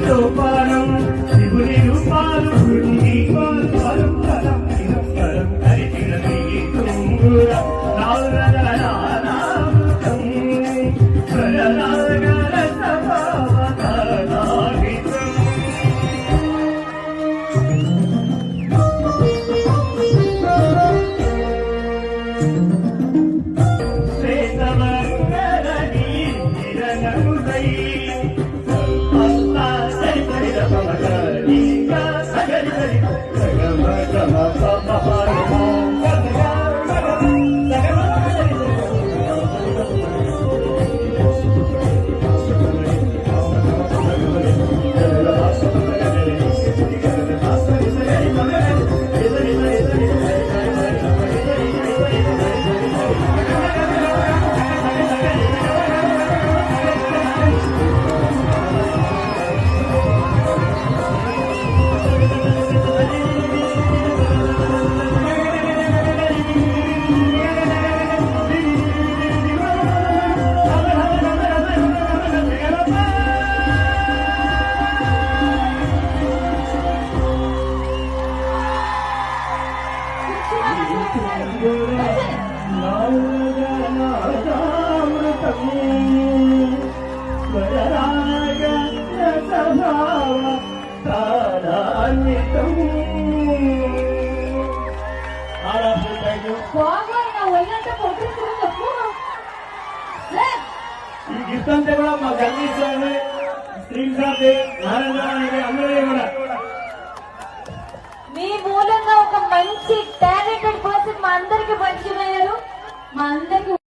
సోపానం శివుని రూపాలు దీపాలు పరం హరిచిన ఈ గిఫ్ట్ అంతా కూడా మా జగదీష్ శ్రీం సార్ నారాయణ అందరూ కూడా మీ మూలంగా ఒక మంచి టాలెంటెడ్ పర్సన్ మా అందరికి పరిచయం అయ్యారు. మా అందరికి